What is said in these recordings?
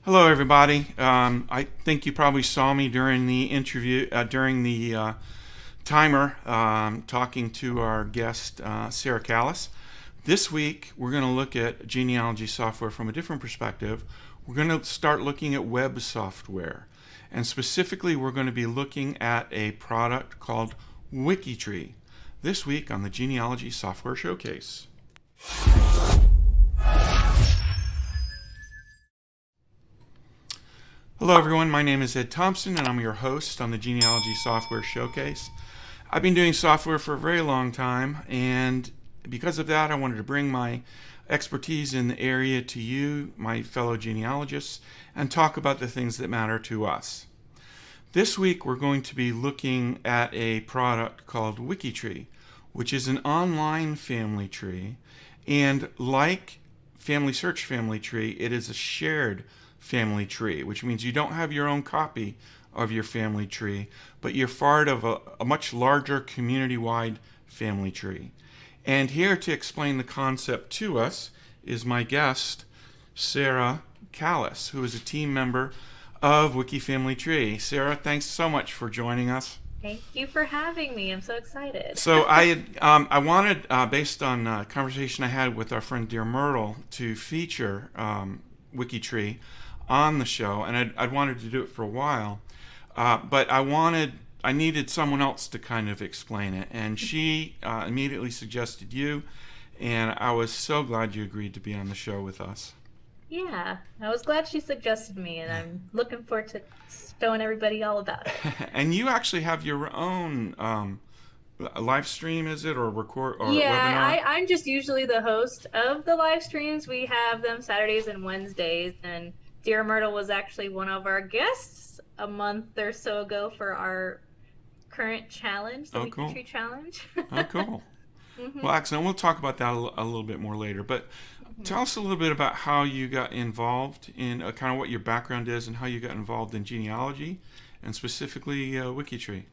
Hello, everybody. I think you probably saw me during the interview, during the timer, talking to our guest, Sarah Callis. This week, we're going to look at genealogy software from a different perspective. We're going to start looking at web software. And specifically, we're going to be looking at a product called WikiTree this week on the Genealogy Software Showcase. Hello everyone, my name is Ed Thompson and I'm your host on the Genealogy Software Showcase. I've been doing software for a very long time, and because of that I wanted to bring my expertise in the area to you, my fellow genealogists, and talk about the things that matter to us. This week we're going to be looking at a product called WikiTree, which is an online family tree, and like Family Search Family Tree, it is a shared family tree, which means you don't have your own copy of your family tree, but you're part of a much larger community-wide family tree. And here to explain the concept to us is my guest, Sarah Callis, who is a team member of WikiFamilyTree. Sarah, thanks so much for joining us. Thank you for having me. I'm so excited. So I wanted, based on a conversation I had with our friend Dear Myrtle, to feature WikiTree on the show, and I'd wanted to do it for a while, but I needed someone else to kind of explain it, and she immediately suggested you, and I was so glad you agreed to be on the show with us. Yeah, I was glad she suggested me, and I'm looking forward to showing everybody all about it. And you actually have your own live stream, is it, or record, or Yeah, webinar? I'm just usually the host of the live streams. We have them Saturdays and Wednesdays, and Dear Myrtle was actually one of our guests a month or so ago for our current challenge, the Cool. WikiTree challenge. Oh, cool. Well, excellent. We'll talk about that a little bit more later. But tell us a little bit about how you got involved in kind of what your background is and how you got involved in genealogy and specifically WikiTree.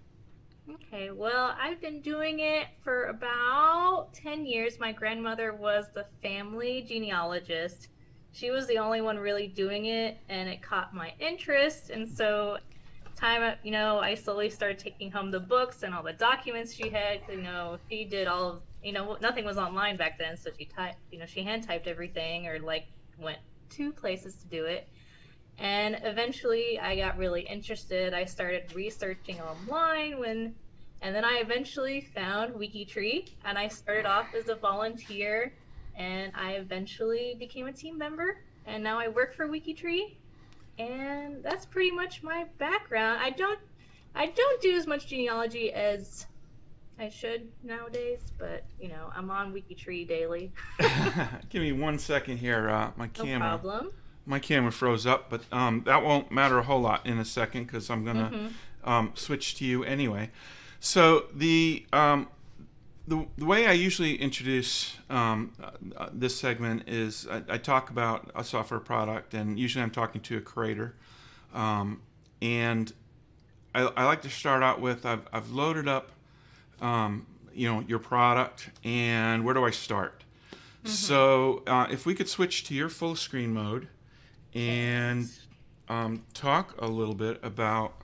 Okay, well, I've been doing it for about 10 years. My grandmother was the family genealogist. She was the only one really doing it, and it caught my interest. And so, I slowly started taking home the books and all the documents she had. She did all of, nothing was online back then, so she hand typed everything, or went to places to do it. And eventually I got really interested. I started researching online and then I eventually found WikiTree, and I started off as a volunteer, and I eventually became a team member, and now I work for WikiTree, and that's pretty much my background. I don't do as much genealogy as I should nowadays, but I'm on WikiTree daily. Give me 1 second here. No problem. My camera froze up, but that won't matter a whole lot in a second because I'm gonna switch to you anyway. So the way I usually introduce this segment is I talk about a software product, and usually I'm talking to a creator, and I like to start out with I've loaded up your product, and where do I start? So if we could switch to your full screen mode and talk a little bit about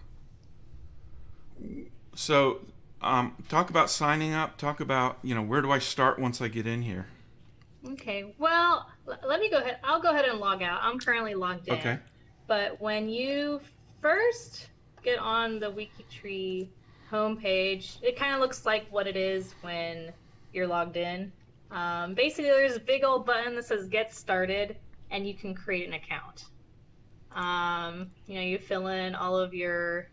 talk about signing up, talk about where do I start once I get in here. Okay, well, let me go ahead. I'll go ahead and log out. I'm currently logged in. Okay. But when you first get on the WikiTree homepage, it kind of looks like what it is when you're logged in. Basically, there's a big old button that says Get Started, and you can create an account. You fill in all of your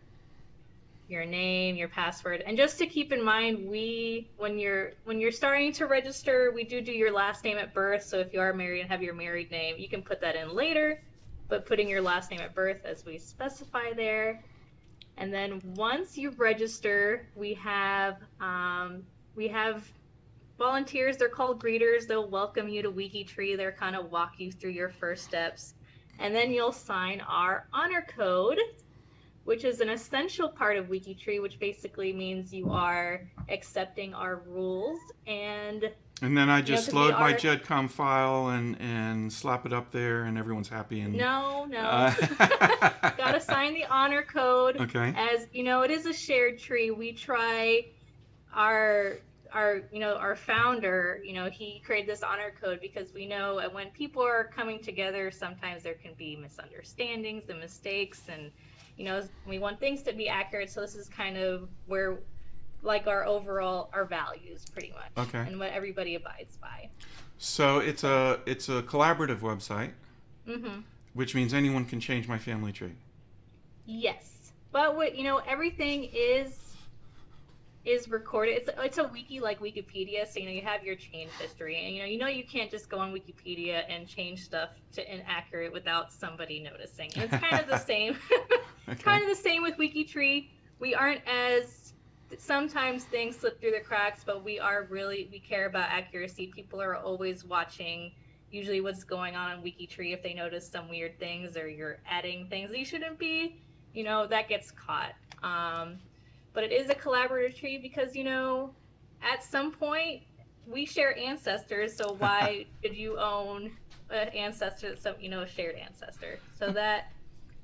name, your password, and just to keep in mind, when you're starting to register, we do your last name at birth. So if you are married and have your married name, you can put that in later, but putting your last name at birth as we specify there. And then once you register, we have volunteers. They're called greeters. They'll welcome you to WikiTree. They'll kind of walk you through your first steps, and then you'll sign our honor code, which is an essential part of WikiTree, which basically means you are accepting our rules and And then I You know, just because we load my are. GEDCOM file and slap it up there, and everyone's happy. And No. Gotta sign the honor code. okay, As you know, it is a shared tree. We try our our founder, he created this honor code because we know when people are coming together, sometimes there can be misunderstandings and mistakes, and we want things to be accurate. So this is kind of where, like, our values pretty much, okay. and what everybody abides by. So it's a collaborative website, Mm-hmm. which means anyone can change my family tree. Yes, but what everything is recorded. It's a wiki like Wikipedia, so you have your change history, and you can't just go on Wikipedia and change stuff to inaccurate without somebody noticing. And it's kind of the same, Okay. kind of the same with WikiTree. We aren't as sometimes things slip through the cracks, but we care about accuracy. People are always watching. Usually, what's going on WikiTree, if they notice some weird things or you're adding things that you shouldn't be, that gets caught. But it is a collaborative tree because, at some point we share ancestors. So why did you own an ancestor, a shared ancestor? So that.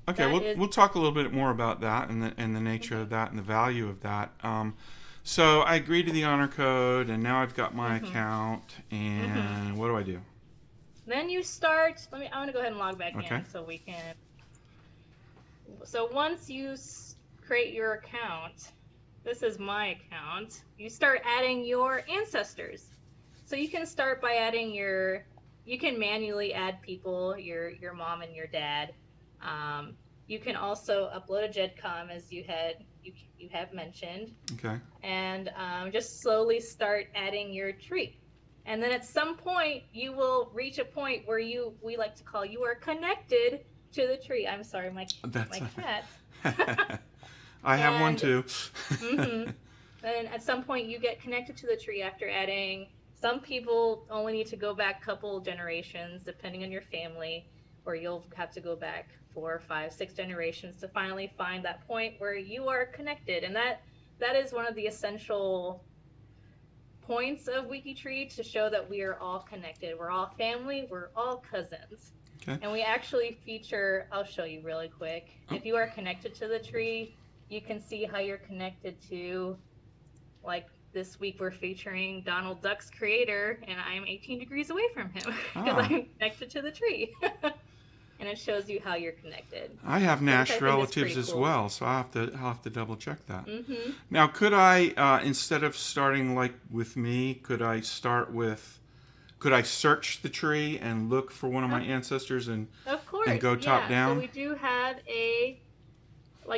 Okay, we'll talk a little bit more about that and the nature of that and the value of that. So I agreed to the honor code, and now I've got my account. And what do I do? Then you start. I want to go ahead and log back Okay. in so we can. So once you create your account. This is my account. You start adding your ancestors. So you can start by adding you can manually add people, your mom and your dad. You can also upload a GEDCOM, as you have mentioned. Okay. And just slowly start adding your tree. And then at some point, you will reach a point where we like to call you are connected to the tree. I'm sorry, my cat. I have one too. Mm-hmm. And at some point you get connected to the tree after adding. Some people only need to go back a couple generations, depending on your family, or you'll have to go back 4, 5, 6 generations to finally find that point where you are connected. And that is one of the essential points of WikiTree, to show that we are all connected. We're all family. We're all cousins. Okay. And we actually feature, I'll show you really quick. If you are connected to the tree, you can see how you're connected to, like this week we're featuring Donald Duck's creator, and I'm 18 degrees away from him because I'm connected to the tree. And it shows you how you're connected. I have Nash relatives as well, so I'll have to double check that. Mm-hmm. Now, could I, instead of starting like with me, could I search the tree and look for one of my ancestors and go top down? So we do have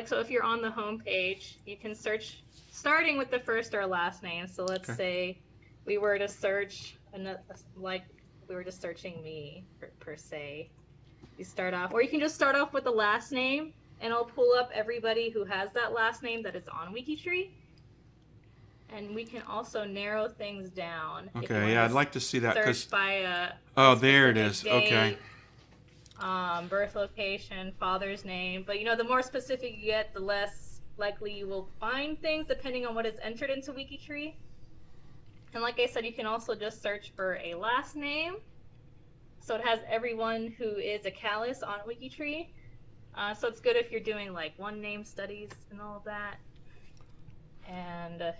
so if you're on the home page, you can search starting with the first or last name. So let's say we were to search we were just searching me per se. You start off, or you can just start off with the last name, and it'll pull up everybody who has that last name that is on WikiTree. And we can also narrow things down. Okay, yeah, I'd like to see that. Search by there it is. Date, okay. Birth location, father's name. But the more specific you get, the less likely you will find things, depending on what is entered into WikiTree. And like I said, you can also just search for a last name. So it has everyone who is a Callis on WikiTree. So it's good if you're doing like one name studies and all of that. And I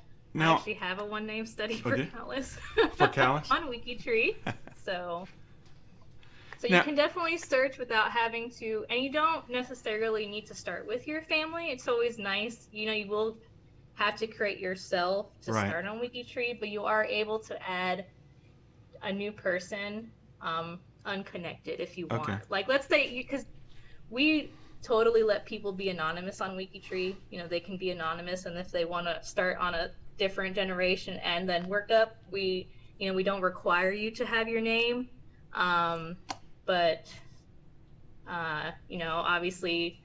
actually have a one name study for Callis. For Callis? On WikiTree. So you can definitely search without having to, and you don't necessarily need to start with your family. It's always nice. You will have to create yourself to start on WikiTree, but you are able to add a new person unconnected if you want. Okay. Like, let's say, because we totally let people be anonymous on WikiTree. They can be anonymous, and if they want to start on a different generation and then work up, we don't require you to have your name. But obviously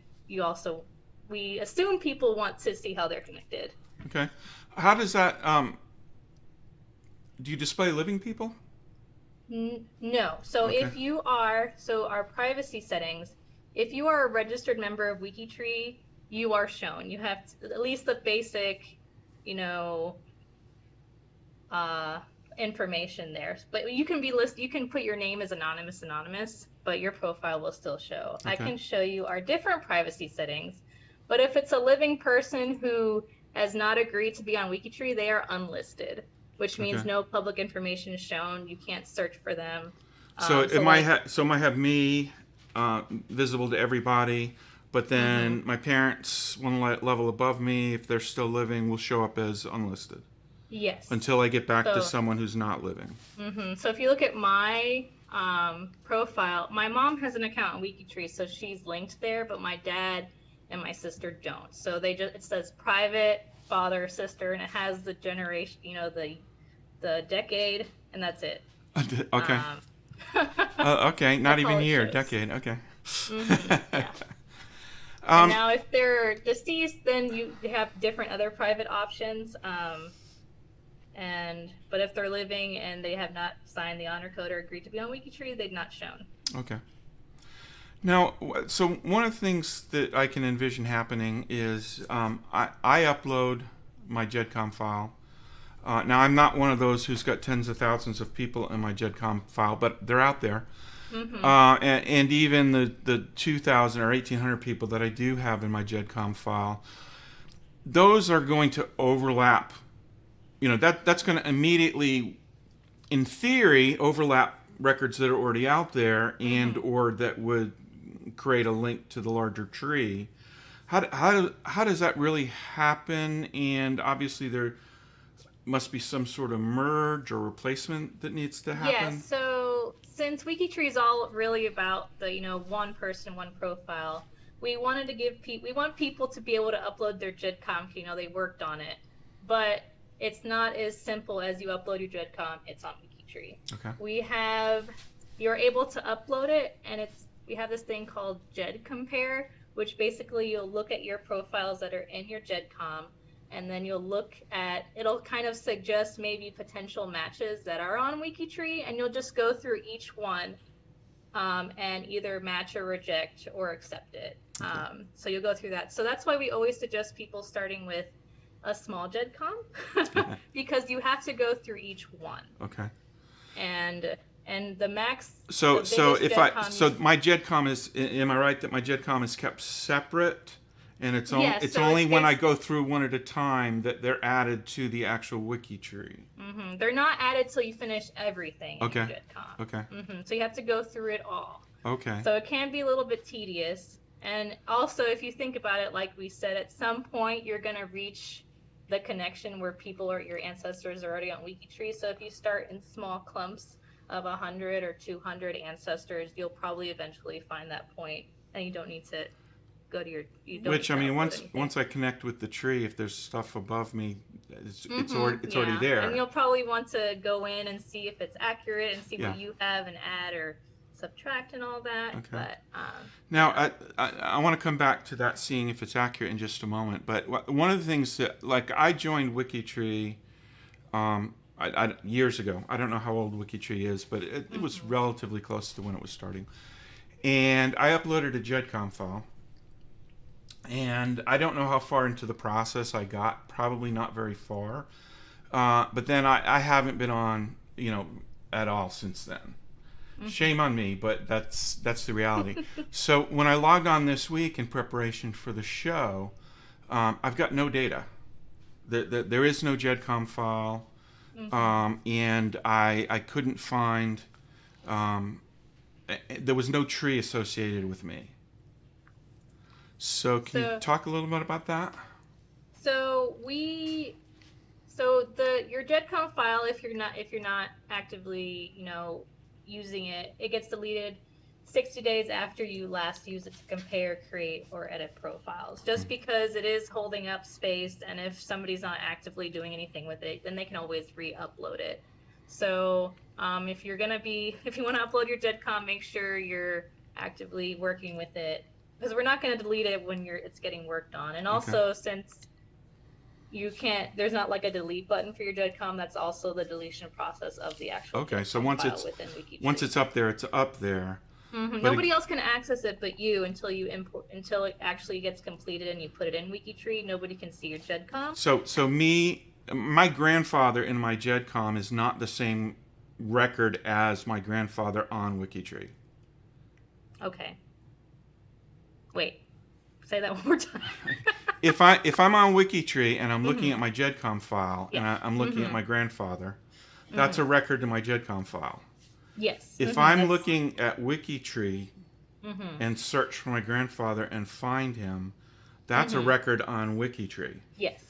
we assume people want to see how they're connected. Okay. How does that, do you display living people? No. So if you are, our privacy settings, if you are a registered member of WikiTree, you are shown. You have at least the basic, information there. But you can be you can put your name as anonymous, but your profile will still show. Okay. I can show you our different privacy settings. But if it's a living person who has not agreed to be on WikiTree, they are unlisted, which means Okay. no public information is shown. You can't search for them. So it might have me visible to everybody, but then my parents, one level above me, if they're still living, will show up as unlisted. Yes. Until I get back to someone who's not living. So if you look at my profile, my mom has an account on WikiTree, so she's linked there, but my dad and my sister don't. So it says private, father, sister, and it has the generation, the decade, and that's it. Okay. Okay, not even year, shows. decade. Okay. Yeah. And now, if they're deceased, then you have different other private options. But if they're living and they have not signed the honor code or agreed to be on WikiTree, they've not shown. Okay. Now, so one of the things that I can envision happening is I upload my GEDCOM file. Now, I'm not one of those who's got tens of thousands of people in my GEDCOM file, but they're out there. And even the 2,000 or 1,800 people that I do have in my GEDCOM file, those are going to overlap. That's going to immediately, in theory, overlap records that are already out there and or that would create a link to the larger tree. How does that really happen? And obviously there must be some sort of merge or replacement that needs to happen. Yeah, so since WikiTree is all really about the one person, one profile, we wanted to we want people to be able to upload their GEDCOM, they worked on it, but it's not as simple as you upload your GEDCOM. It's on WikiTree. Okay. You're able to upload it, and we have this thing called GEDcompare, which basically you'll look at your profiles that are in your GEDCOM, and then it'll kind of suggest maybe potential matches that are on WikiTree, and you'll just go through each one and either match or reject or accept it. Okay. So you'll go through that. So that's why we always suggest people starting with a small GEDCOM because you have to go through each one. Okay. And the max. So my GEDCOM is. Am I right that my GEDCOM is kept separate, and it's only when I go through one at a time that they're added to the actual WikiTree. They're not added till you finish everything in your GEDCOM. Okay. So you have to go through it all. Okay. So it can be a little bit tedious, and also if you think about it, like we said, at some point you're going to reach the connection where your ancestors are already on WikiTree. So if you start in small clumps of 100 or 200 ancestors, you'll probably eventually find that point, and you don't need to go to your. Once I connect with the tree, if there's stuff above me, it's already there. And you'll probably want to go in and see if it's accurate and see what you have and add or subtract and all that. Okay. But now I want to come back to that, seeing if it's accurate in just a moment. But one of the things that, I joined WikiTree years ago. I don't know how old WikiTree is, but it was relatively close to when it was starting. And I uploaded a GEDCOM file. And I don't know how far into the process I got. Probably not very far. But then I haven't been on, at all since then. Shame on me, but that's the reality. So when I logged on this week in preparation for the show, I've got no data. There is no GEDCOM file, and I couldn't find. There was no tree associated with me. So can you talk a little bit about that? Your GEDCOM file, if you're not actively, using it, it gets deleted 60 days after you last use it to compare, create, or edit profiles, just because it is holding up space, and if somebody's not actively doing anything with it, then they can always re-upload it. So if you want to upload your GEDCOM, make sure you're actively working with it, because we're not going to delete it when it's getting worked on. And also, since there's not like a delete button for your GEDCOM, that's also the deletion process of the actual GEDCOM so once file within WikiTree. Once it's up there, it's up there. Nobody else can access it but you until it actually gets completed and you put it in WikiTree. Nobody can see your GEDCOM. So me my grandfather in my GEDCOM is not the same record as my grandfather on WikiTree. Okay. Wait. Say that one more time. If I'm on WikiTree and I'm looking at my GEDCOM file and I'm looking at my grandfather, that's a record in my GEDCOM file. Yes. If I'm looking at WikiTree and search for my grandfather and find him, that's a record on WikiTree. Yes.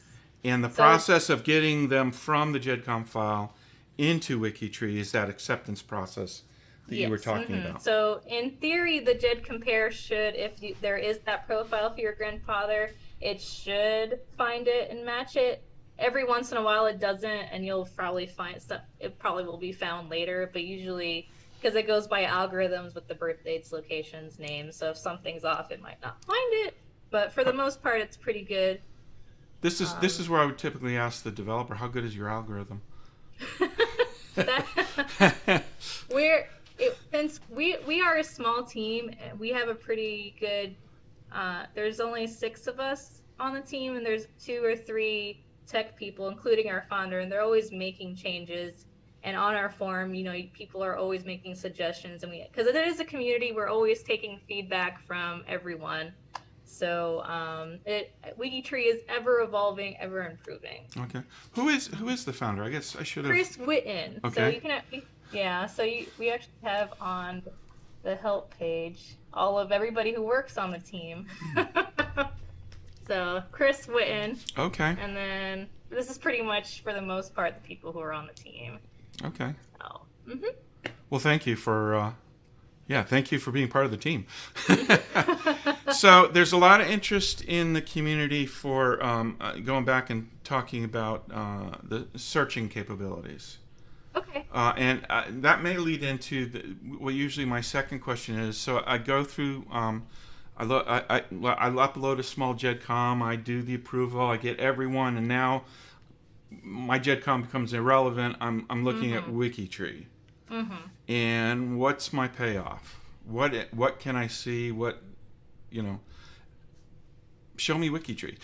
And the process of getting them from the GEDCOM file into WikiTree is that acceptance process that you were talking about. So in theory, the GED compare should, there is that profile for your grandfather, it should find it and match it. Every once in a while it doesn't, and you'll probably find stuff, it probably will be found later, but usually, because it goes by algorithms with the birth dates, locations, names, so if something's off, it might not find it. But for the most part, it's pretty good. This is where I would typically ask the developer, how good is your algorithm? Since we are a small team, we have a pretty good. There's only 6 of us on the team, and there's 2 or 3 tech people, including our founder, and they're always making changes. And on our forum, people are always making suggestions, and because it is a community, we're always taking feedback from everyone. So WikiTree is ever evolving, ever improving. Okay. Who is the founder? I guess I should have. Chris Witten. Okay. So you can, we actually have on the help page all of everybody who works on the team. So Chris Witten. Okay. And then this is pretty much for the most part the people who are on the team. Okay. So. Well, thank you for. Thank you for being part of the team. So there's a lot of interest in the community for going back and talking about the searching capabilities. Okay. And that may lead into what usually my second question is. So I go through, I upload a small GEDCOM, I do the approval, I get everyone, and now my GEDCOM becomes irrelevant. I'm looking at WikiTree. And what's my payoff? What can I see? Show me WikiTree.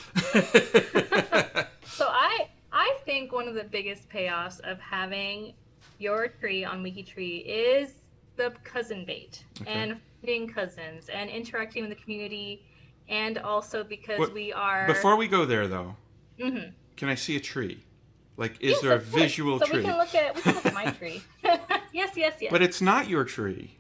So I think one of the biggest payoffs of having your tree on WikiTree is the cousin bait and finding cousins and interacting with the community, and also because we are. Before we go there, though, can I see a tree? Like, is there a visual tree? So we can look at my tree. Yes. But it's not your tree.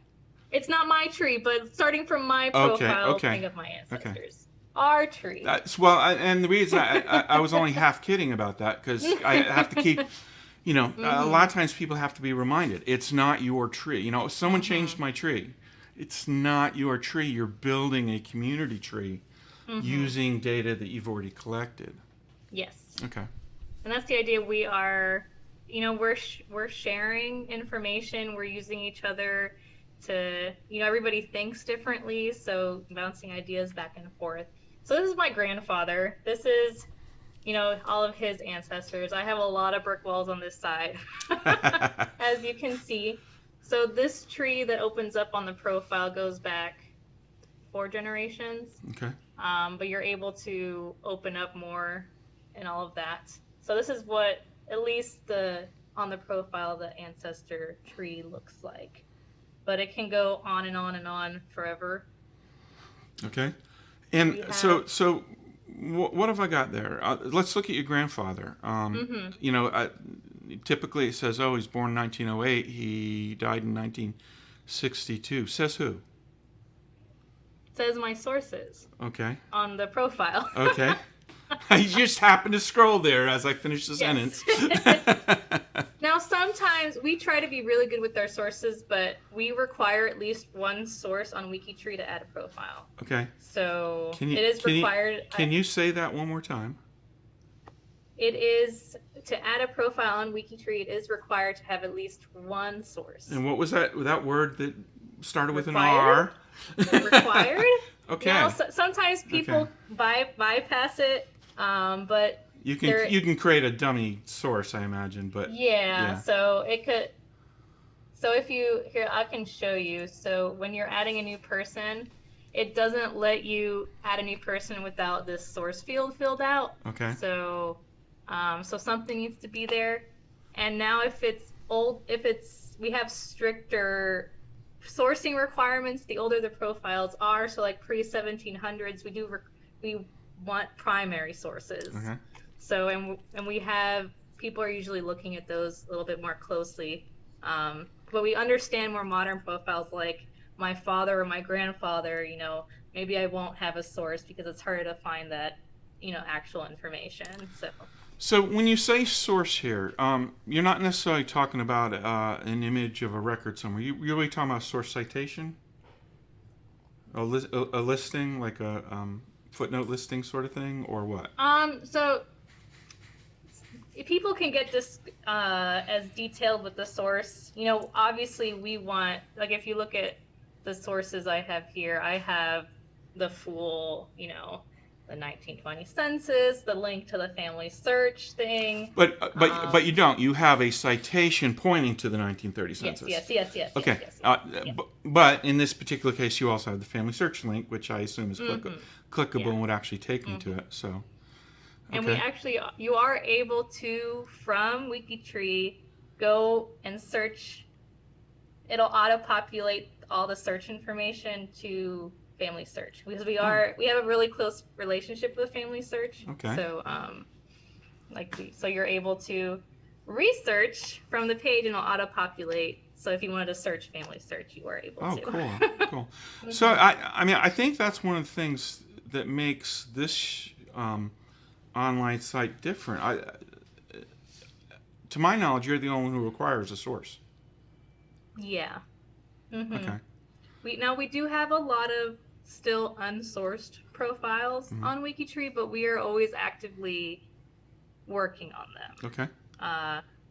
It's not my tree, but starting from my profile, think of my ancestors. Okay. Our tree. And the reason I was only half kidding about that, because I have to keep, a lot of times people have to be reminded, it's not your tree. Someone changed my tree. It's not your tree. You're building a community tree using data that you've already collected. Yes. Okay. And that's the idea. We are, we're sharing information. We're using each other to, everybody thinks differently, so bouncing ideas back and forth. So this is my grandfather. This is, all of his ancestors. I have a lot of brick walls on this side, as you can see. So this tree that opens up on the profile goes back 4 generations. Okay. But you're able to open up more and all of that. So this is what, at least on the profile, the ancestor tree looks like. But it can go on and on and on forever. Okay. And so what have I got there? Let's look at your grandfather. Typically it says, he's born in 1908. He died in 1962. Says who? It says my sources. Okay. On the profile. Okay. I just happened to scroll there as I finished the sentence. Now, sometimes we try to be really good with our sources, but we require at least one source on WikiTree to add a profile. Okay. So it is required. Can you say that one more time? It is, to add a profile on WikiTree, it is required to have at least one source. And what was that word that started with required? an R? Required? Okay. Sometimes people bypass it, but you can create a dummy source, I imagine, but yeah. So it could. So I can show you. So when you're adding a new person, it doesn't let you add a new person without this source field filled out. Okay. So So something needs to be there. And now we have stricter sourcing requirements the older the profiles are. So like pre-1700s, we want primary sources. Okay. So and we have people are usually looking at those a little bit more closely. But we understand more modern profiles like my father or my grandfather, maybe I won't have a source because it's harder to find that, actual information. So when you say source here, you're not necessarily talking about an image of a record somewhere. You're really talking about source citation? A listing, like a footnote listing sort of thing, or what? So people can get this as detailed with the source. Obviously we want, like if you look at the sources I have here, I have the full, the 1920 census, the link to the family search thing. But you don't. You have a citation pointing to the 1930 census. Yes. Okay. Yes. But in this particular case, you also have the family search link, which I assume is clickable Yeah. and would actually take me to it. So. And Okay. you are able to, from WikiTree, go and search. It'll auto-populate all the search information to Family Search because we have a really close relationship with Family Search. Okay. So so you're able to research from the page and it'll auto-populate. So if you wanted to search Family Search, you were able to. Oh, cool. So I think that's one of the things that makes this online site different. To my knowledge, you're the only one who requires a source. Yeah. Mm-hmm. Okay. We do have a lot of still unsourced profiles on WikiTree, but we are always actively working on them. Okay.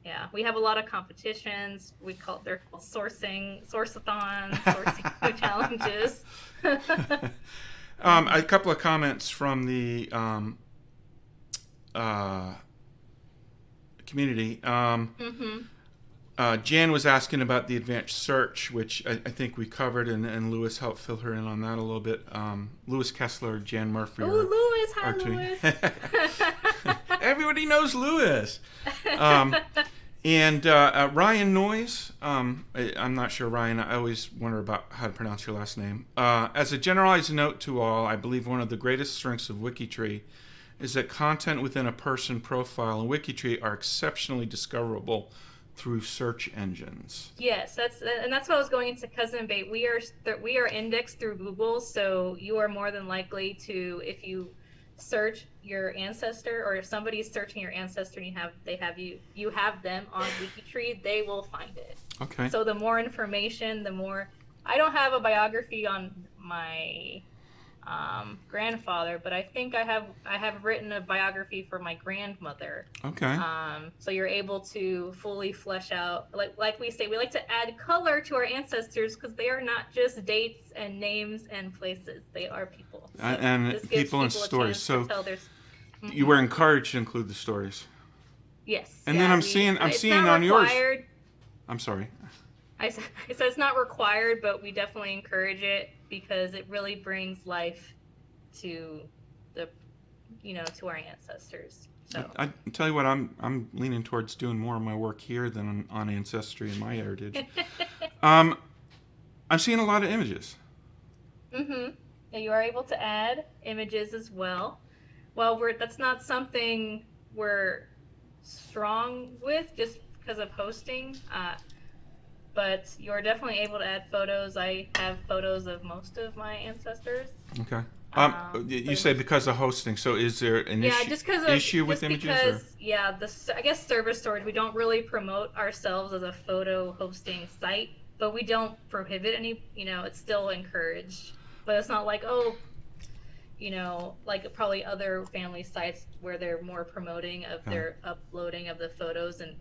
Yeah, we have a lot of competitions. They're called source-a-thons, sourcing challenges. A couple of comments from the community. Jan was asking about the advanced search, which I think we covered, and Lewis helped fill her in on that a little bit. Lewis Kessler, Jan Murphy. Oh, Lewis! Hi, Lewis. Everybody knows Lewis. And Ryan Noyes. I'm not sure, Ryan. I always wonder about how to pronounce your last name. As a generalized note to all, I believe one of the greatest strengths of WikiTree is that content within a person profile in WikiTree are exceptionally discoverable through search engines. Yes, that's what I was going into cousin bait. We are indexed through Google, so you are more than likely to, if you search your ancestor or if somebody's searching your ancestor and you have them on WikiTree, they will find it. Okay. So the more information, the more. I don't have a biography on my grandfather, but I think I have written a biography for my grandmother. Okay. So you're able to fully flesh out, like we say, we like to add color to our ancestors because they are not just dates and names and places; they are people. So and people and stories. So you were encouraged to include the stories. Yes. And then I'm seeing on yours. I'm sorry. I said it's not required, but we definitely encourage it because it really brings life to to our ancestors. So I tell you what, I'm leaning towards doing more of my work here than on Ancestry and MyHeritage. I'm seeing a lot of images. Mm-hmm. And you are able to add images as well. Well, that's not something we're strong with just because of hosting. But you're definitely able to add photos. I have photos of most of my ancestors. Okay. You say because of hosting. So is there an issue with images? I guess service storage. We don't really promote ourselves as a photo hosting site, but we don't prohibit any. It's still encouraged. But it's not like like probably other family sites where they're more promoting of their uploading of the photos and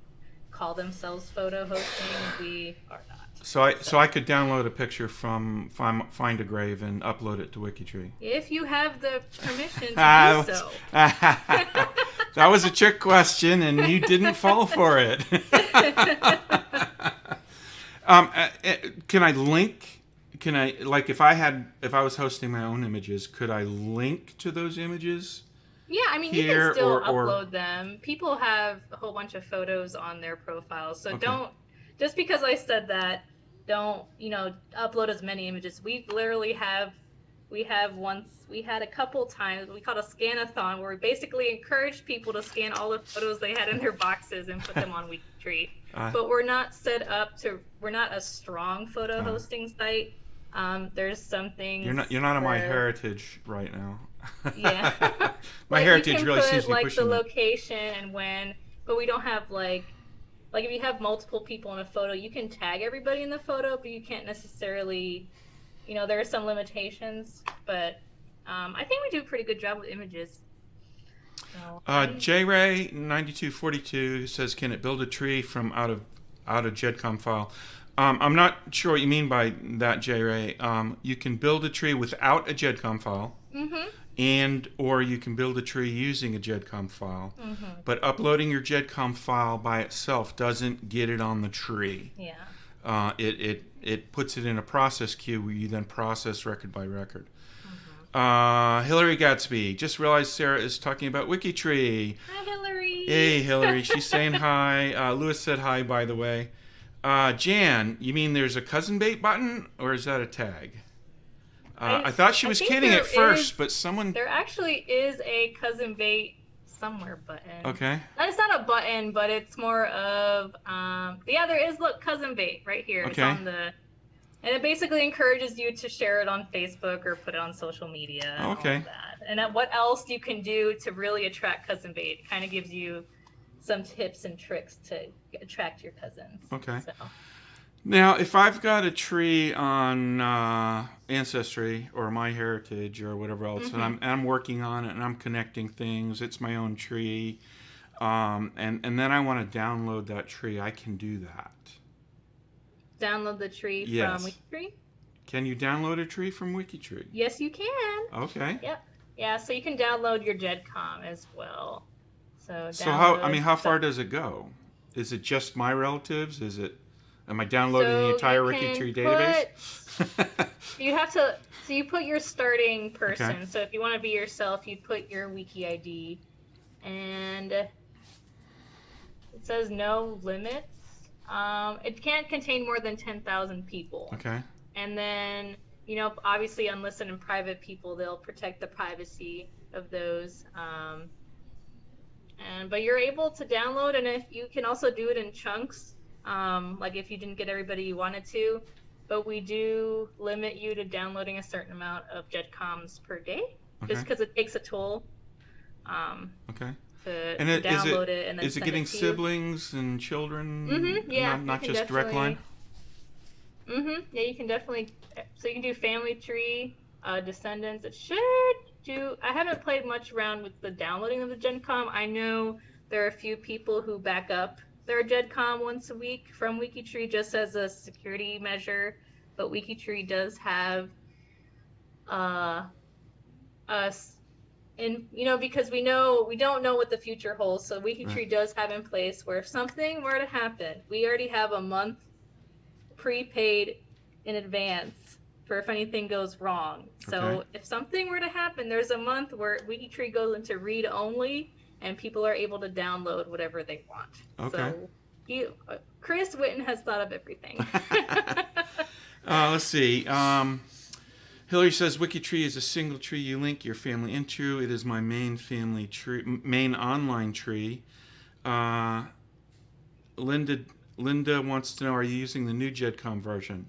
call themselves photo hosting. We are not. So I could download a picture from Find a Grave and upload it to WikiTree. If you have the permission to do so. That was a trick question, and you didn't fall for it. Can I link? Can I if I was hosting my own images, could I link to those images Yeah, I mean, you can here still or upload them. People have a whole bunch of photos on their profiles, so okay. don't, just because I said that, don't, upload as many images. We had a couple times, we called a scan-a-thon, where we basically encouraged people to scan all the photos they had in their boxes and put them on WikiTree. Uh, But we're not a strong photo uh, hosting site. There's some things you're not on my where, heritage right now. yeah. My Like, heritage you can really put seems to be like the pushing that. location and when, but we don't have like if you have multiple people in a photo, you can tag everybody in the photo, but you can't necessarily, there are some limitations. But I think we do a pretty good job with images. So JRay 9242 says, "Can it build a tree from out of GEDCOM file?" I'm not sure what you mean by that, JRay. You can build a tree without a GEDCOM file, and or you can build a tree using a GEDCOM file. But uploading your GEDCOM file by itself doesn't get it on the tree. Yeah. It puts it in a process queue where you then process record by record. Hillary Gatsby, just realized Sarah is talking about WikiTree. Hi, Hillary. Hey, Hillary, she's saying hi. Lewis said hi, by the way. Jan, you mean there's a cousin bait button, or is that a tag? I thought she was think kidding there at first, is- but someone... There actually is a cousin bait somewhere button. Okay. It's not a button, but it's more of yeah, there is, look, cousin bait right here. Okay. It's on the, and it basically encourages you to share it on Facebook or put it on social media and Okay. all of that. And then what else you can do to really attract cousin bait. It kind of gives you some tips and tricks to attract your cousins. Okay. So. Now, if I've got a tree on Ancestry or MyHeritage or whatever else, and I'm working on it and I'm connecting things, it's my own tree, and then I want to download that tree, I can do that. Download the tree Yes. from WikiTree? Can you download a tree from WikiTree? Yes, you can. Okay. Yep. Yeah, so you can download your GEDCOM as well. So how far does it go? Is it just my relatives? Am I downloading the entire WikiTree database? You put your starting person. Okay. So if you want to be yourself, you put your wiki ID, and it says no limits. It can't contain more than 10,000 people. Okay. And then, obviously unlisted and private people, they'll protect the privacy of those. But you're able to download, and if you can also do it in chunks, like if you didn't get everybody you wanted to, but we do limit you to downloading a certain amount of GEDCOMs per day, just because it takes a toll. Okay. To And download it and then is it send getting to you. siblings and children? Yeah. Not you can just direct line? Yeah, you can definitely. So you can do family tree, descendants. It should do. I haven't played much around with the downloading of the GenCom. I know there are a few people who back up their GenCom once a week from WikiTree just as a security measure, but WikiTree does have us. And because we don't know what the future holds, so WikiTree does have in place where if something were to happen, we already have a month prepaid in advance for if anything goes wrong. So Okay. if something were to happen, there's a month where WikiTree goes into read only, and people are able to download whatever they want. Okay. So Chris Witten has thought of everything. Let's see. Hillary says WikiTree is a single tree you link your family into. It is my main family tree, main online tree. Linda wants to know: are you using the new GEDCOM version?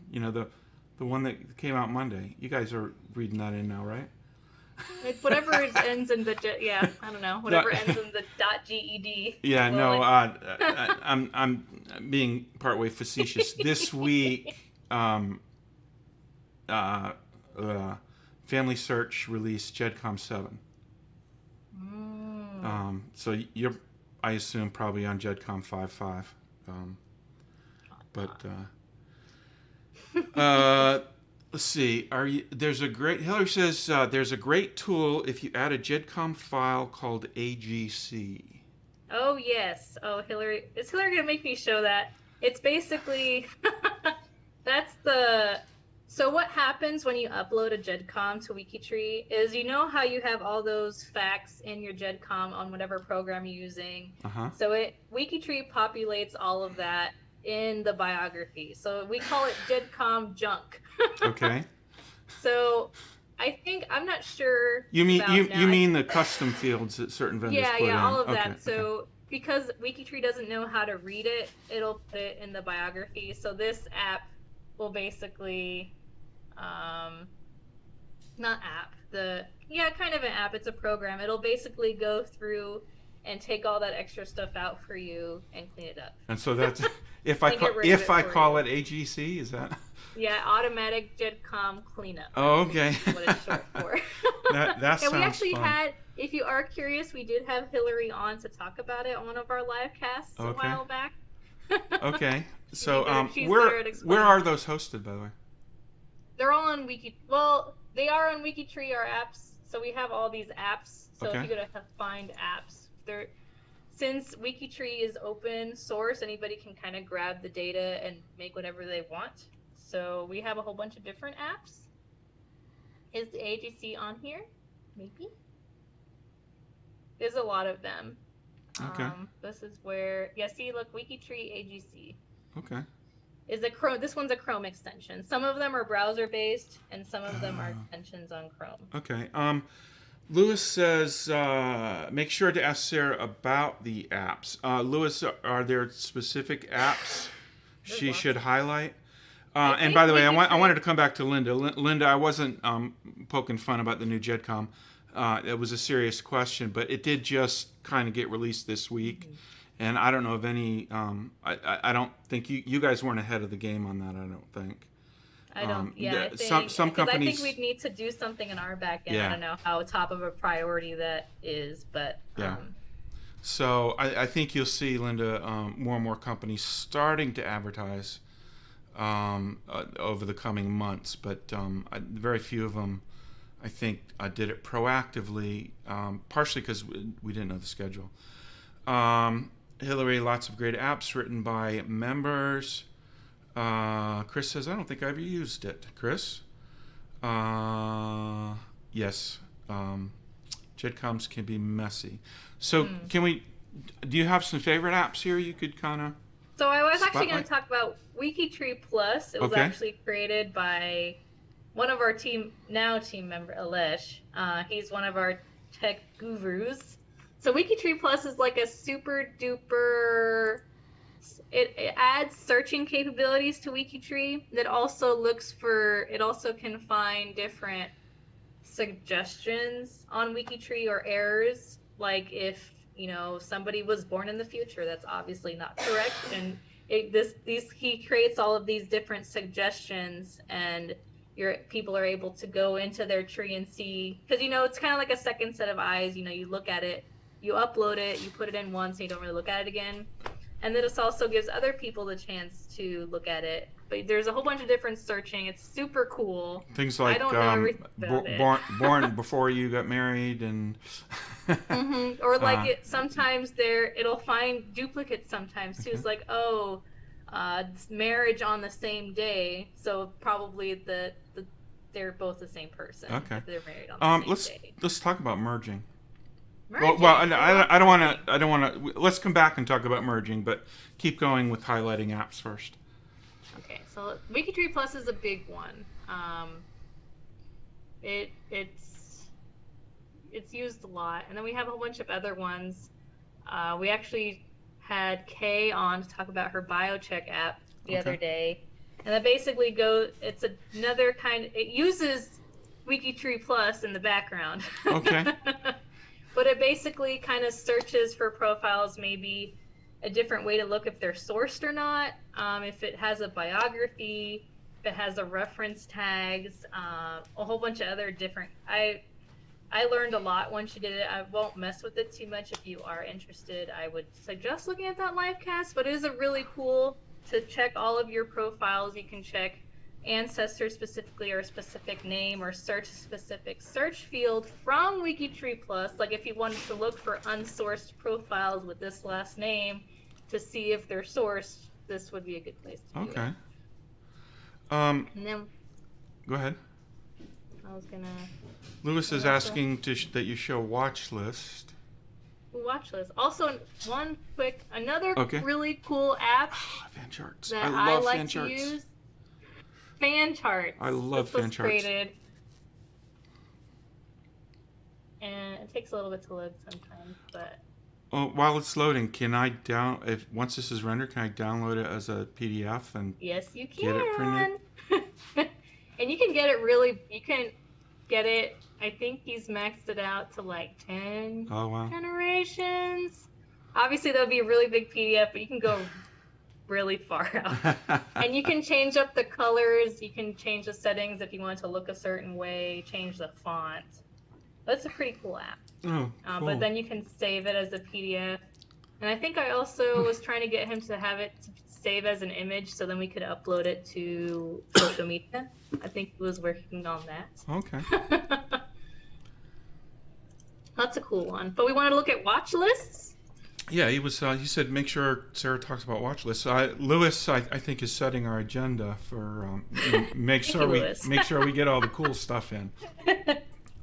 The one that came out Monday. You guys are reading that in now, right? Like whatever ends in the I don't know, whatever ends in the .ged. Yeah, Well, no. I'm being partway facetious. This week, Family Search released GEDCOM 7. So you're, I assume, probably on GEDCOM 5.5. Let's see. Hillary says there's a great tool if you add a GEDCOM file called AGC. Oh yes. Oh, Hillary. Is Hillary gonna make me show that? It's basically that's the So what happens when you upload a GEDCOM to WikiTree is, you know how you have all those facts in your GEDCOM on whatever program you're using. So WikiTree populates all of that in the biography. So we call it GEDCOM junk. Okay. So I'm not sure. You mean the custom fields that certain vendors put in? Yeah, all of that. Okay. So because WikiTree doesn't know how to read it, it'll put it in the biography. So this app will basically, not app, kind of an app. It's a program. It'll basically go through and take all that extra stuff out for you and clean it up. And so that's if I call it AGC, is that? Yeah, automatic GEDCOM cleanup. Oh, okay. That's what it's short for. that sounds and we actually fun. had, if you are curious, we did have Hillary on to talk about it on one of our live casts a while back. Okay. So where are those hosted, by the way? They're all on they are on WikiTree, our apps. So we have all these apps. So if you go to find apps, since WikiTree is open source, anybody can kind of grab the data and make whatever they want. So we have a whole bunch of different apps. Is the AGC on here? Maybe. There's a lot of them. Okay. This is where, see, look, WikiTree AGC. Okay. This one's a Chrome extension. Some of them are browser based, and some of them are extensions on Chrome. Okay. Lewis says, make sure to ask Sarah about the apps. Lewis, are there specific apps she should highlight? And by the way, I wanted to come back to Linda. Linda, I wasn't poking fun about the new GEDCOM. It was a serious question, but it did just kind of get released this week. And I don't know of any, I don't think you guys weren't ahead of the game on that, I don't think. I don't, I think, some companies. I think we'd need to do something in our back end. I don't know how top of a priority that is, but. So I think you'll see, Linda, more and more companies starting to advertise over the coming months, but very few of them, I think, did it proactively, partially because we didn't know the schedule. Hillary, lots of great apps written by members. Chris says, I don't think I've used it. Chris? Yes. GEDCOMs can be messy. So do you have some favorite apps here you could kind of... So I was actually going to talk about WikiTree Plus. It was actually created by one of our team member, Alesh. He's one of our tech gurus. So WikiTree Plus is like a super duper... It adds searching capabilities to WikiTree that also it also can find different suggestions on WikiTree or errors. Like if, somebody was born in the future, that's obviously not correct. And he creates all of these different suggestions, and people are able to go into their tree and see, because, it's kind of like a second set of eyes. You look at it, you upload it, you put it in once, and you don't really look at it again. And then this also gives other people the chance to look at it. But there's a whole bunch of different searching. It's super cool. Things like I don't know everything about born before you got married, and or like sometimes it'll find duplicates sometimes too. It's like, marriage on the same day, so probably they're both the same person. Okay. If they're married on the same day. Let's talk about merging. Merging. Well, I don't want to. Let's come back and talk about merging, but keep going with highlighting apps first. Okay, so WikiTree Plus is a big one. It's used a lot, and then we have a whole bunch of other ones. We actually had Kay on to talk about her BioCheck app the other day, and that basically it's another kind. It uses WikiTree Plus in the background. Okay. But it basically kind of searches for profiles, maybe a different way to look if they're sourced or not. If it has a biography, if it has a reference tags, a whole bunch of other different. I learned a lot when she did it. I won't mess with it too much. If you are interested, I would suggest looking at that live cast. But it is a really cool to check all of your profiles. You can check ancestor specifically, or a specific name, or search specific search field from WikiTree Plus. Like if you wanted to look for unsourced profiles with this last name to see if they're sourced, this would be a good place to do it. Okay. And then Go ahead. I was gonna. Lewis is asking that you show Watchlist. Watchlist. Also, another Okay. really cool app Fan charts. that I love like fan to charts. use. Fan charts. I love This fan was charts. created. And it takes a little bit to load sometimes, but. Oh, while it's loading, can I once this is rendered, can I download it as a PDF and Yes, you can. get it printed? And you can get it, I think he's maxed it out to like 10 Oh, wow. generations. Obviously, that'll be a really big PDF, but you can go really far out. And you can change up the colors. You can change the settings if you want it to look a certain way, change the font. That's a pretty cool app. Oh, cool. But then you can save it as a PDF. And I think I also was trying to get him to have it to save as an image so then we could upload it to social media. I think he was working on that. Okay. That's a cool one. But we wanted to look at watch lists. Yeah, he was. He said, "Make sure Sarah talks about watch lists." Lewis, I think, is setting our agenda for make sure we get all the cool stuff in.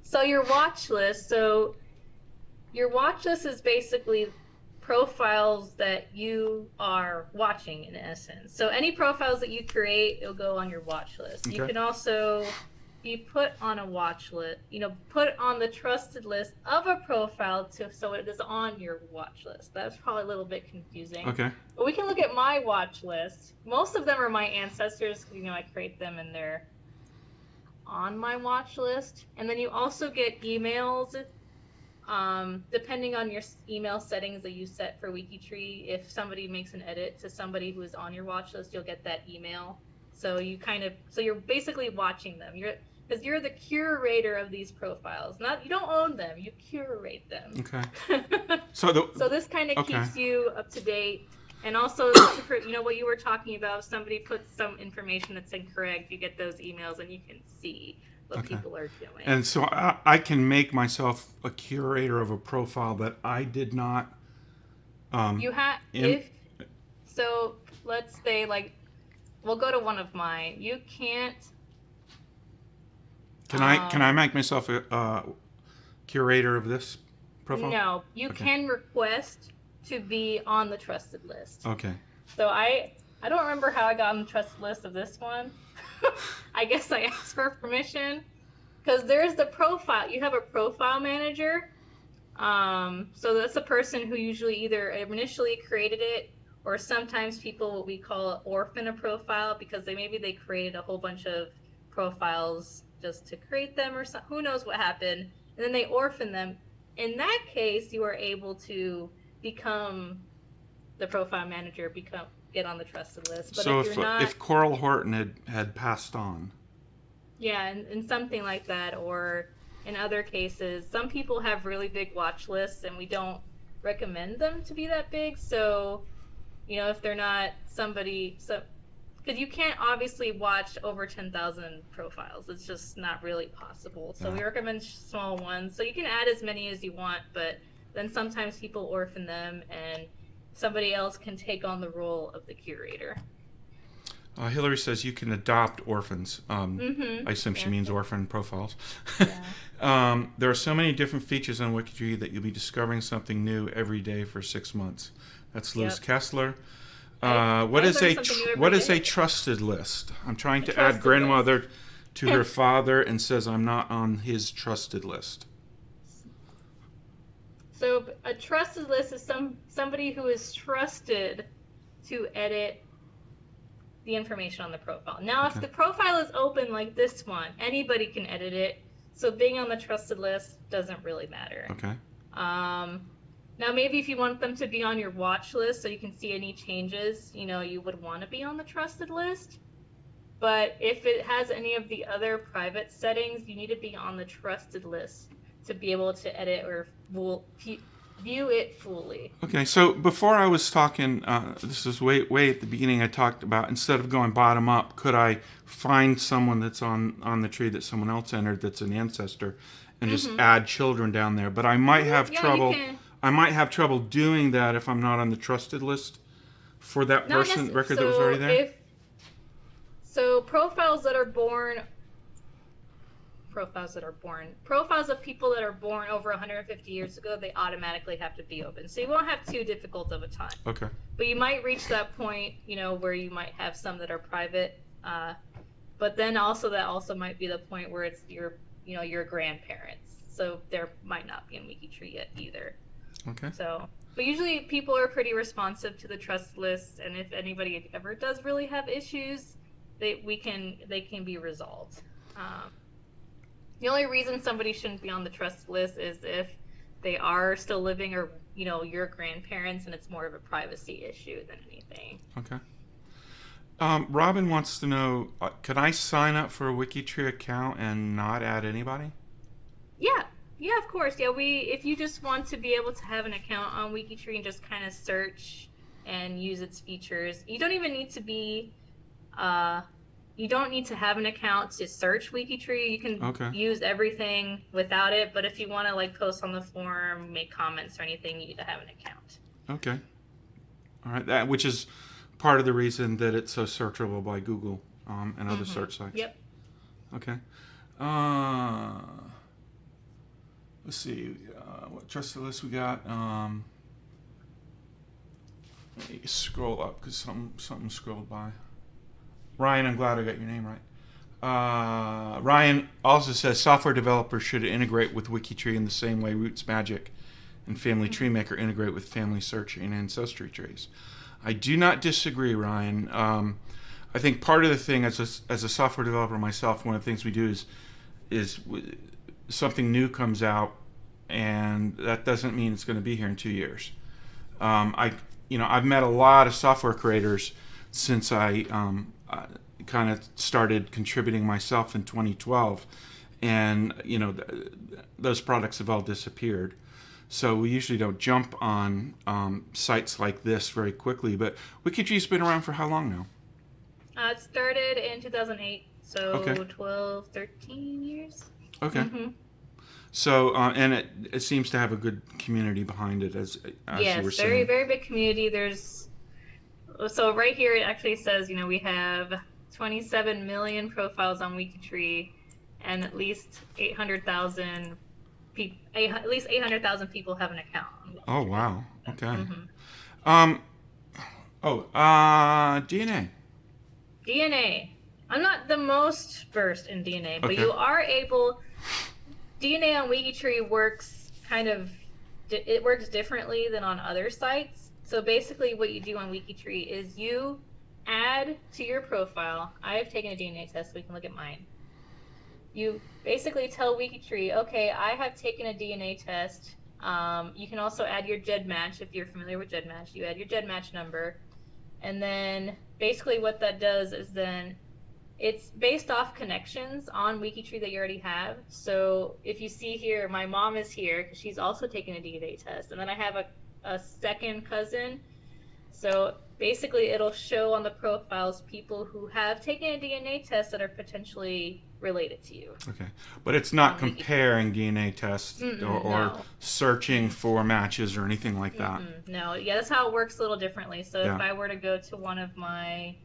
So your watch list. So your watch list is basically profiles that you are watching in essence. So any profiles that you create, it'll go on your watch list. Okay. You can also be put on a watch list, put on the trusted list of a profile so it is on your watch list. That's probably a little bit confusing. Okay. But we can look at my watch list. Most of them are my ancestors because I create them and they're on my watch list. And then you also get emails. Depending on your email settings that you set for WikiTree, if somebody makes an edit to somebody who is on your watch list, you'll get that email. So you're basically watching them. Because you're the curator of these profiles. You don't own them, you curate them. Okay. So this kind of okay. keeps you up to date. And also, what you were talking about, if somebody puts some information that's incorrect, you get those emails and you can see what people are doing. And so I can make myself a curator of a profile that I did not. So let's say we'll go to one of mine. You can't. Can I make myself a curator of this profile? No, you can request to be on the trusted list. Okay. So I don't remember how I got on the trusted list of this one. I guess I asked for permission because there's the profile. You have a profile manager. So that's a person who usually either initially created it or sometimes people, what we call orphan a profile because they created a whole bunch of profiles just to create them or who knows what happened. And then they orphan them. In that case, you are able to become the profile manager, get on the trusted list. But so if Coral Horton had passed on. Yeah, and something like that, or in other cases, some people have really big watch lists and we don't recommend them to be that big. So, if they're not because you can't obviously watch over 10,000 profiles. It's just not really possible. So we recommend small ones. So you can add as many as you want, but then sometimes people orphan them and somebody else can take on the role of the curator. Hillary says you can adopt orphans. I assume she means orphan profiles. Yeah. There are so many different features on WikiTree that you'll be discovering something new every day for 6 months. That's Liz Kessler. What is a trusted list? I'm trying to add grandmother to her father and says I'm not on his trusted list. So a trusted list is somebody who is trusted to edit the information on the profile. Now, if the profile is open like this one, anybody can edit it. So being on the trusted list doesn't really matter. Okay. Now, maybe if you want them to be on your watch list so you can see any changes, you would want to be on the trusted list. But if it has any of the other private settings, you need to be on the trusted list to be able to edit or view it fully. Okay, so before I was talking, this is way at the beginning, I talked about instead of going bottom up, could I find someone that's on the tree that someone else entered that's an ancestor and just add children down there? But I might have trouble. I might have trouble doing that if I'm not on the trusted list for that record that was already there. So profiles that are born profiles that are born. Profiles of people that are born over 150 years ago, they automatically have to be open. So you won't have too difficult of a time. Okay. But you might reach that point, where you might have some that are private. But then also that also might be the point where it's your grandparents. So there might not be in WikiTree yet either. Okay. So, but usually people are pretty responsive to the trust list, and if anybody ever does really have issues, they can be resolved. The only reason somebody shouldn't be on the trust list is if they are still living, or your grandparents, and it's more of a privacy issue than anything. Okay. Robin wants to know, could I sign up for a WikiTree account and not add anybody? Yeah, of course. Yeah, if you just want to be able to have an account on WikiTree and just kind of search and use its features, you don't even need to be, you don't need to have an account to search WikiTree. You can use everything without it, but if you want to post on the forum, make comments or anything, you need to have an account. Okay. All right, which is part of the reason that it's so searchable by Google and other search sites. Yep. Okay. Let's see. What Trustlist we got? Let me scroll up because something scrolled by. Ryan, I'm glad I got your name right. Ryan also says software developers should integrate with WikiTree in the same way Roots Magic and Family Tree Maker integrate with family search and ancestry trees. I do not disagree, Ryan. I think part of the thing as a software developer myself, one of the things we do is something new comes out, and that doesn't mean it's going to be here in 2 years. I've met a lot of software creators since I kind of started contributing myself in 2012, and those products have all disappeared. So we usually don't jump on sites like this very quickly. But WikiTree's been around for how long now? It started in 2008, so 12, 13 years. Okay. Mm-hmm. So, and it seems to have a good community behind it, as you were saying. Very, very big community. So right here it actually says, we have 27 million profiles on WikiTree, and at least 800,000 people have an account. Oh wow! Okay. DNA. DNA. I'm not the most versed in DNA, but you are able. DNA on WikiTree works differently than on other sites. So basically what you do on WikiTree is you add to your profile. I have taken a DNA test, so we can look at mine. You basically tell WikiTree, okay, I have taken a DNA test. You can also add your GEDmatch if you're familiar with GEDmatch. You add your GEDmatch number. And then basically what that does is then it's based off connections on WikiTree that you already have. So if you see here, my mom is here because she's also taking a DNA test. And then I have a second cousin. So basically it'll show on the profiles people who have taken a DNA test that are potentially related to you. Okay. But it's not comparing DNA tests or searching for matches or anything like that. No. Yeah, that's how it works a little differently. So if I were to go to one of my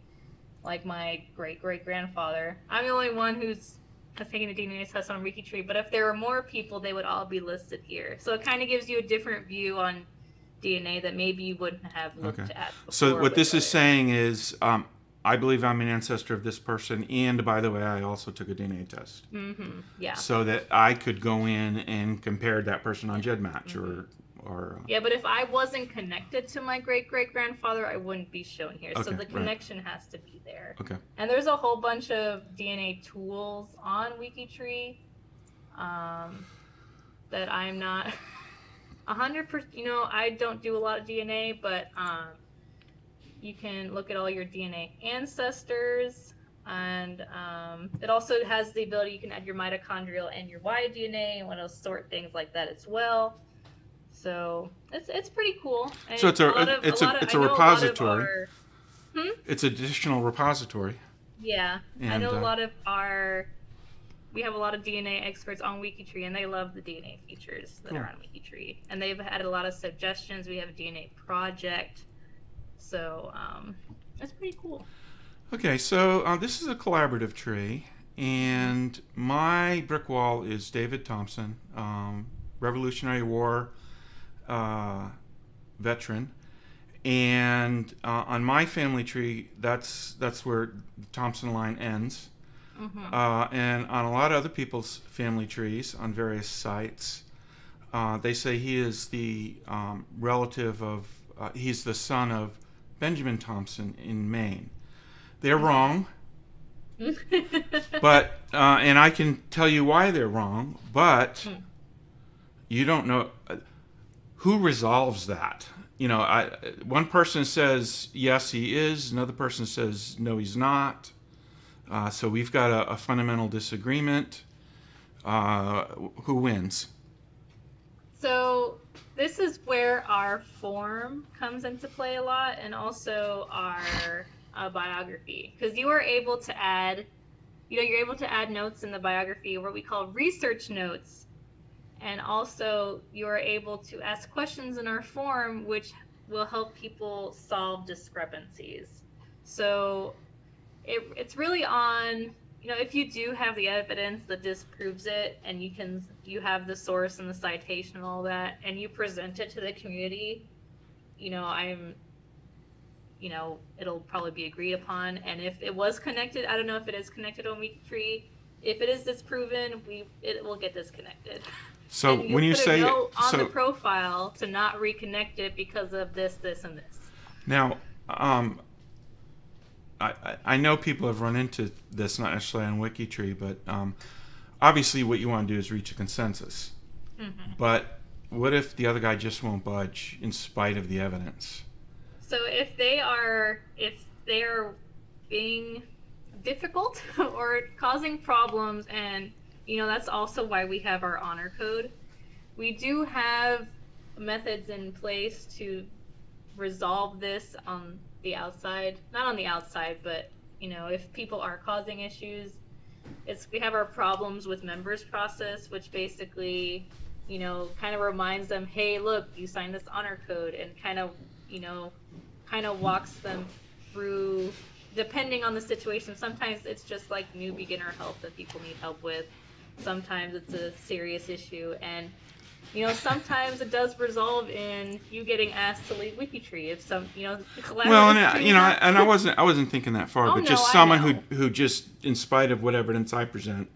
great-great-grandfather, I'm the only one has taken a DNA test on WikiTree, but if there were more people, they would all be listed here. So it kind of gives you a different view on DNA that maybe you wouldn't have looked at before. So what this is saying is, I believe I'm an ancestor of this person, and by the way, I also took a DNA test. Yeah. So that I could go in and compare that person on GEDmatch or yeah, but if I wasn't connected to my great-great-grandfather, I wouldn't be shown here. So the connection has to be there. Okay. And there's a whole bunch of DNA tools on WikiTree that I'm not 100%. I don't do a lot of DNA, but you can look at all your DNA ancestors, and it also has the ability you can add your mitochondrial and your Y DNA and want to sort things like that as well. So it's pretty cool. And so it's a repository. It's additional repository. Yeah, and I know we have a lot of DNA experts on WikiTree, and they love the DNA features that are on WikiTree, and they've had a lot of suggestions. We have a DNA project, so that's pretty cool. Okay, so this is a collaborative tree, And my brick wall is David Thompson, Revolutionary War veteran. And on my family tree, that's where the Thompson line ends. Mm-hmm. And on a lot of other people's family trees on various sites, they say he is the relative of, he's the son of Benjamin Thompson in Maine. They're wrong. But, and I can tell you why they're wrong, but you don't know. Who resolves that? One person says, yes, he is. Another person says, no, he's not. So we've got a fundamental disagreement. Who wins? So this is where our form comes into play a lot, and also our biography, because you are able to add, you're able to add notes in the biography, what we call research notes, and also you're able to ask questions in our form, which will help people solve discrepancies. So it's really on, if you do have the evidence that disproves it, and you have the source and the citation and all that, and you present it to the community, it'll probably be agreed upon. And if it was connected, I don't know if it is connected on WikiTree. If it is disproven, it will get disconnected. So when you say on the profile to not reconnect it because of this, and this. Now, I know people have run into this, not necessarily on WikiTree, but obviously what you want to do is reach a consensus. Mm-hmm. But what if the other guy just won't budge in spite of the evidence? So if they are being difficult or causing problems, and that's also why we have our honor code. We do have methods in place to resolve this on the outside, not on the outside, but if people are causing issues, we have our problems with members process, which basically kind of reminds them, hey, look, you signed this honor code, and kind of walks them through, depending on the situation. Sometimes it's just like new beginner help that people need help with. Sometimes it's a serious issue, and sometimes it does resolve in you getting asked to leave WikiTree if some well, and I wasn't thinking that far, but just someone who just, in spite of what evidence I present,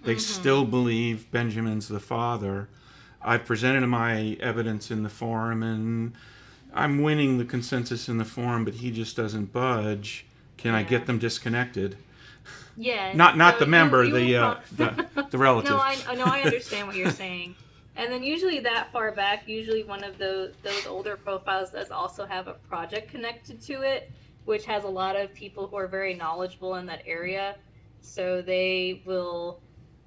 they still believe Benjamin's the father. I've presented my evidence in the forum, and I'm winning the consensus in the forum, but he just doesn't budge. Can I get them disconnected? Yeah. Not the member, the relative. No, I understand what you're saying. And then usually that far back, one of those older profiles does also have a project connected to it, which has a lot of people who are very knowledgeable in that area. So they will,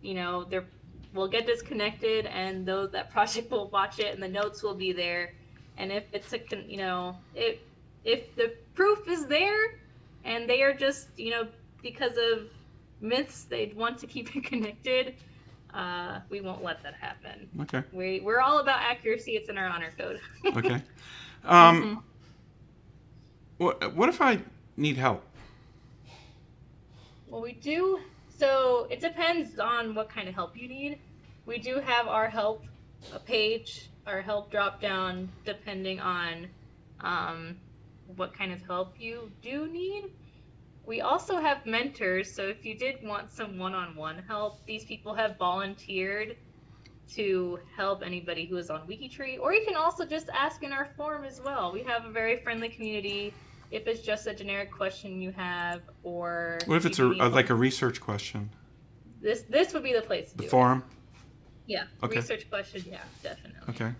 will get disconnected, and that project will watch it, and the notes will be there. And if it's if the proof is there, and they are just, because of myths, they'd want to keep it connected, we won't let that happen. Okay. We're all about accuracy. It's in our honor code. Okay. What if I need help? Well, we do. So it depends on what kind of help you need. We do have our help page, our help drop down, depending on what kind of help you do need. We also have mentors, so if you did want some one-on-one help, these people have volunteered to help anybody who is on WikiTree, or you can also just ask in our forum as well. We have a very friendly community. If it's just a generic question you have, or what if it's like a research question? This would be the place to do the forum? It. Yeah. Okay. Research question, yeah, definitely. Okay.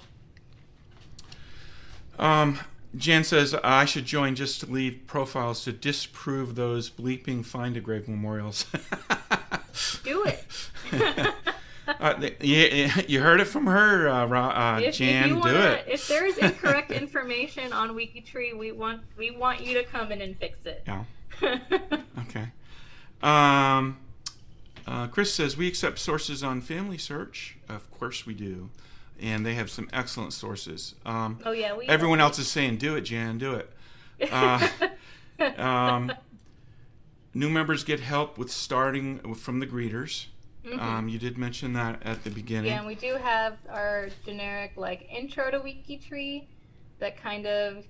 Jan says, I should join just to leave profiles to disprove those bleeping find a grave memorials. Do it. You heard it from her, Jan. Do it. If there is incorrect information on WikiTree, we want you to come in and fix it. Yeah. Okay. Chris says, we accept sources on Family Search. Of course we do. And they have some excellent sources. Oh, yeah. Everyone else is saying, do it, Jan, do it. new members get help with starting from the greeters. Mm-hmm. You did mention that at the beginning. Yeah, and we do have our generic like intro to WikiTree that kind of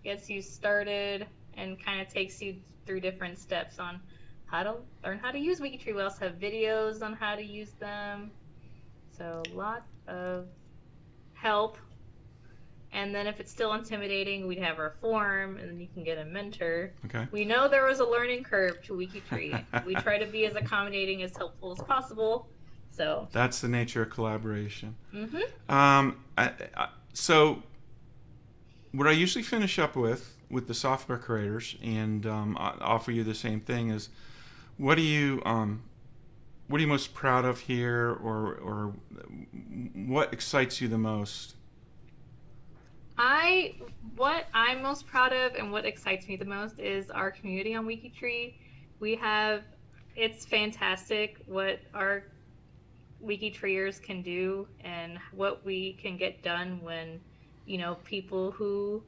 gets you started and kind of takes you through different steps on how to learn how to use WikiTree. We also have videos on how to use them. So a lot of help. And then if it's still intimidating, we'd have our form, and then you can get a mentor. Okay. We know there was a learning curve to WikiTree. We try to be as accommodating, as helpful as possible. So that's the nature of collaboration. Mm-hmm. So what I usually finish up with the software creators, and I offer you the same thing, is what are you most proud of here, or what excites you the most? What I'm most proud of and what excites me the most is our community on WikiTree. It's fantastic what our WikiTreeers can do and what we can get done when, people who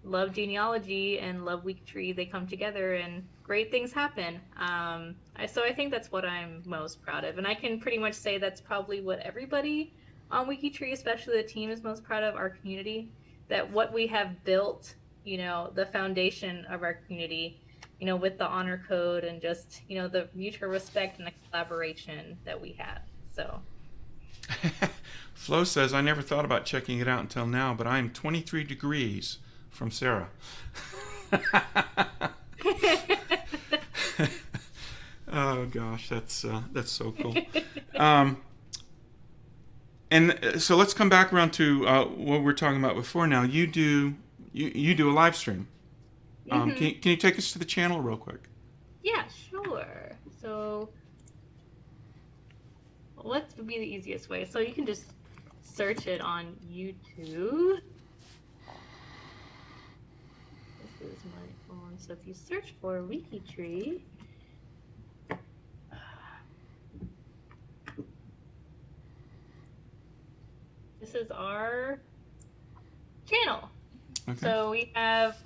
love genealogy and love WikiTree, they come together and great things happen. So I think that's what I'm most proud of. And I can pretty much say that's probably what everybody on WikiTree, especially the team, is most proud of, our community, that what we have built, the foundation of our community, with the honor code and just, the mutual respect and the collaboration that we have. So Flo says, I never thought about checking it out until now, but I'm 23 degrees from Sarah. Oh gosh, that's so cool. And so let's come back around to what we were talking about before. Now you do a live stream. Mm-hmm. Can you take us to the channel real quick? Yeah, sure. So what would be the easiest way? So you can just search it on YouTube. This is my phone. So if you search for WikiTree, this is our channel. Okay. So we have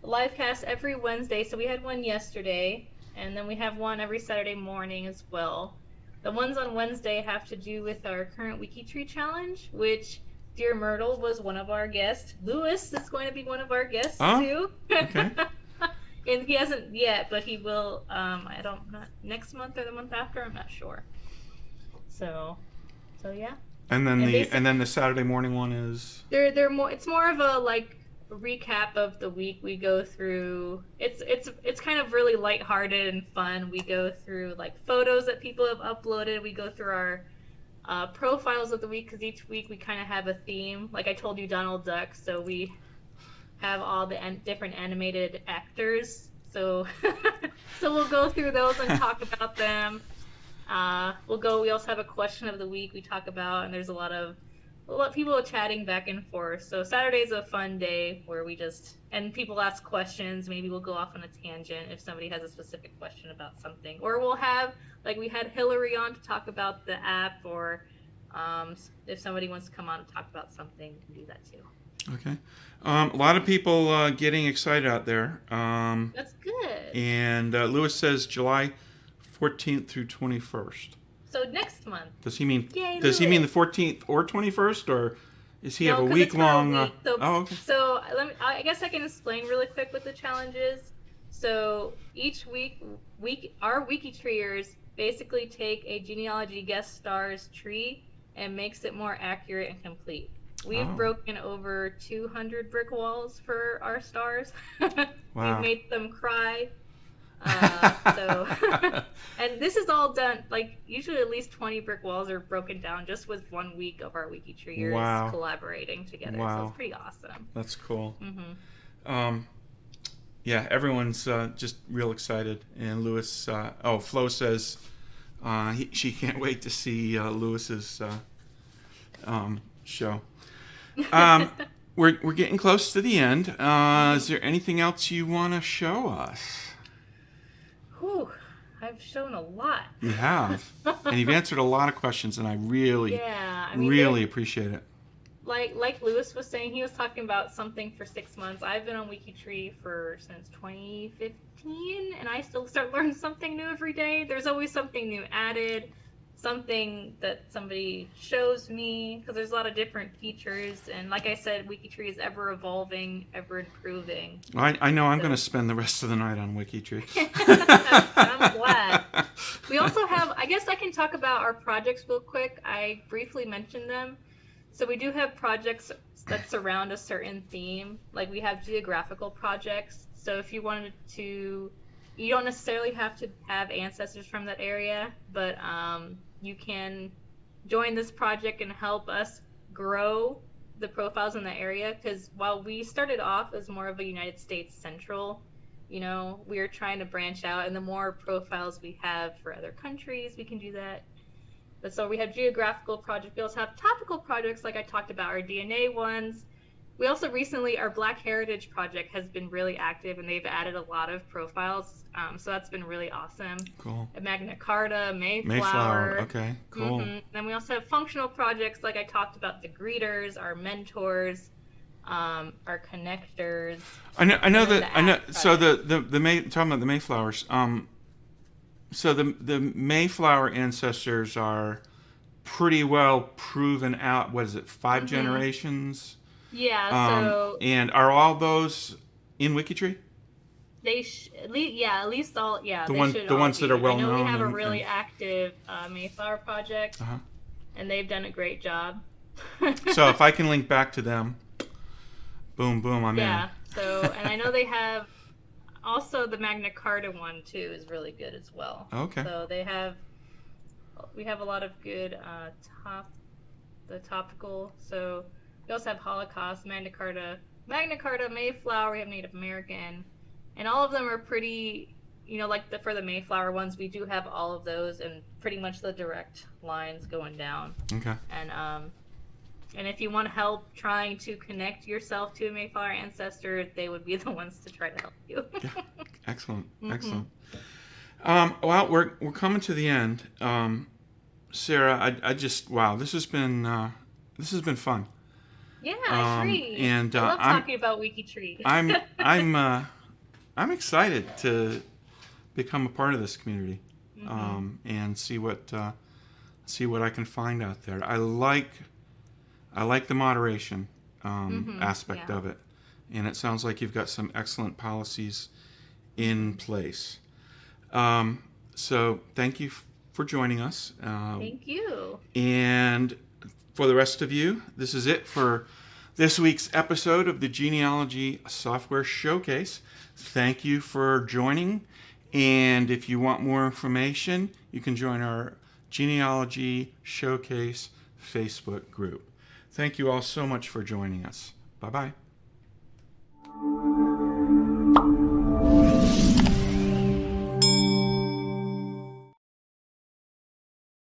live cast every Wednesday. So we had one yesterday, and then we have one every Saturday morning as well. The ones on Wednesday have to do with our current WikiTree challenge, which Dear Myrtle was one of our guests. Lewis is going to be one of our guests too. Okay. And he hasn't yet, but he will. Not next month or the month after. I'm not sure. So yeah. And then the Saturday morning one is. They're more. It's more of a recap of the week. We go through. It's kind of really lighthearted and fun. We go through photos that people have uploaded. We go through our profiles of the week, because each week we kind of have a theme. Like I told you, Donald Duck. So we have all the different animated actors. So so we'll go through those and talk about them. We also have a question of the week we talk about, and there's a lot of people chatting back and forth. So Saturday's a fun day where and people ask questions. Maybe we'll go off on a tangent if somebody has a specific question about something. Or we'll have, we had Hillary on to talk about the app, or if somebody wants to come on and talk about something, we can do that too. Okay. A lot of people getting excited out there. That's good. And Lewis says July 14th through 21st. So next month. Does he mean Yay, the 14th or 21st, or does he have a week long? Okay. So I guess I can explain really quick what the challenge is. So each week our WikiTreeers basically take a genealogy guest stars tree and makes it more accurate and complete. We've broken over 200 brick walls for our stars. Wow. We've made them cry. And this is all done, usually at least 20 brick walls are broken down just with 1 week of our WikiTreeers collaborating together. Wow. So it's pretty awesome. That's cool. Mm-hmm. Yeah, everyone's just real excited. And Lewis, Flo says she can't wait to see Lewis's show. We're getting close to the end. Is there anything else you want to show us? Whew, I've shown a lot. You have. And you've answered a lot of questions, and I really appreciate it. like Lewis was saying, he was talking about something for 6 months. I've been on WikiTree since 2015, and I still start learning something new every day. There's always something new added, something that somebody shows me, because there's a lot of different features. And like I said, WikiTree is ever evolving, ever improving. I know I'm going to spend the rest of the night on WikiTree. I'm glad. We also have, I guess I can talk about our projects real quick. I briefly mentioned them. So we do have projects that surround a certain theme. Like we have geographical projects. So if you wanted to, you don't necessarily have to have ancestors from that area, but you can join this project and help us grow the profiles in the area. Because while we started off as more of a United States central, we are trying to branch out, and the more profiles we have for other countries, we can do that. But so we have geographical projects. We also have topical projects, like I talked about, our DNA ones. We also recently, our Black Heritage project has been really active, and they've added a lot of profiles. So that's been really awesome. Cool. Magna Carta, Mayflower. Okay, cool. Then we also have functional projects, like I talked about, the greeters, our mentors, our connectors. I know. So talking about the Mayflowers. So the Mayflower ancestors are pretty well proven out. What is it? 5 generations? Yeah. And are all those in WikiTree? At least all. Yeah. The ones that are well known. I know we have a really active Mayflower project, Uh-huh. and they've done a great job. So if I can link back to them, boom, boom, I'm in. Yeah. So, and I know they have. Also, the Magna Carta one too is really good as well. Okay. So we have a lot of good topical. So we also have Holocaust, Magna Carta, Mayflower. We have Native American, and all of them are pretty. Like for the Mayflower ones, we do have all of those and pretty much the direct lines going down. Okay. And if you want help trying to connect yourself to a Mayflower ancestor, they would be the ones to try to help you. Yeah. Excellent. Excellent. Well, we're coming to the end. Sarah, I just this has been fun. Yeah, I agree. And I love talking about WikiTree. I'm excited to become a part of this community, and see what I can find out there. I like the moderation aspect of it, and it sounds like you've got some excellent policies in place. So thank you for joining us. Thank you. And for the rest of you, this is it for this week's episode of the Genealogy Software Showcase. Thank you for joining. And if you want more information, you can join our Genealogy Showcase Facebook group. Thank you all so much for joining us. Bye-bye.